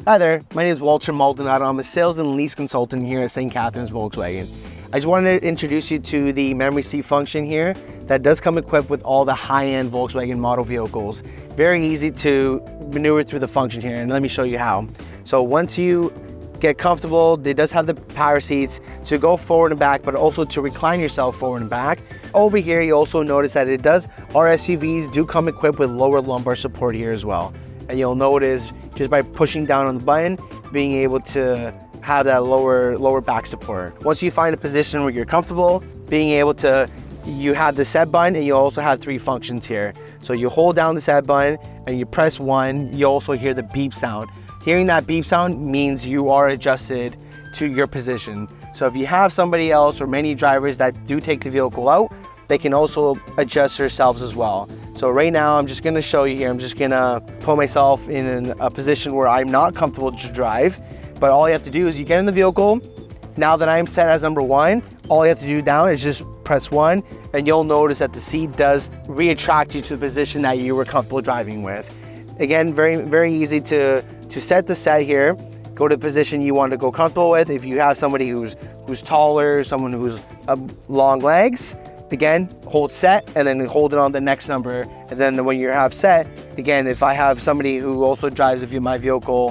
Hi there, my name is Walter Maldonado. I'm a sales and lease consultant here at St. Catharines Volkswagen. I just wanted to introduce you to the memory seat function here that does come equipped with all the high-end Volkswagen model vehicles. Very easy to maneuver through the function here, and let me show you how. So once you get comfortable, it does have the power seats to go forward and back, but also to recline yourself forward and back. Over here, you also notice that our SUVs do come equipped with lower lumbar support here as well. And you'll notice just by pushing down on the button, being able to have that lower back support. Once you find a position where you're comfortable, you have the set button, and you also have 3 functions here. So you hold down the set button and you press 1, you also hear the beep sound. Hearing that beep sound means you are adjusted to your position. So if you have somebody else or many drivers that do take the vehicle out, they can also adjust themselves as well. So right now, I'm just gonna show you here. I'm just gonna put myself in a position where I'm not comfortable to drive, but all you have to do is you get in the vehicle. Now that I'm set as number 1, all you have to do now is just press 1, and you'll notice that the seat does reattract you to the position that you were comfortable driving with. Again, very easy to set the set here. Go to the position you want to go comfortable with. If you have somebody who's taller, someone who's long legs, again, hold set and then hold it on the next number. And then when you have set, again, if I have somebody who also drives my vehicle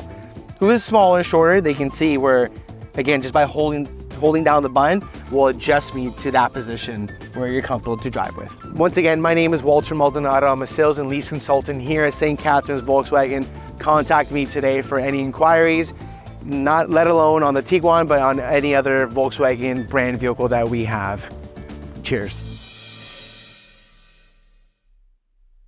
who is smaller and shorter, they can see where, again, just by holding down the button will adjust me to that position where you're comfortable to drive with. Once again, my name is Walter Maldonado. I'm a sales and lease consultant here at St. Catharines Volkswagen. Contact me today for any inquiries, not let alone on the Tiguan, but on any other Volkswagen brand vehicle that we have. Cheers.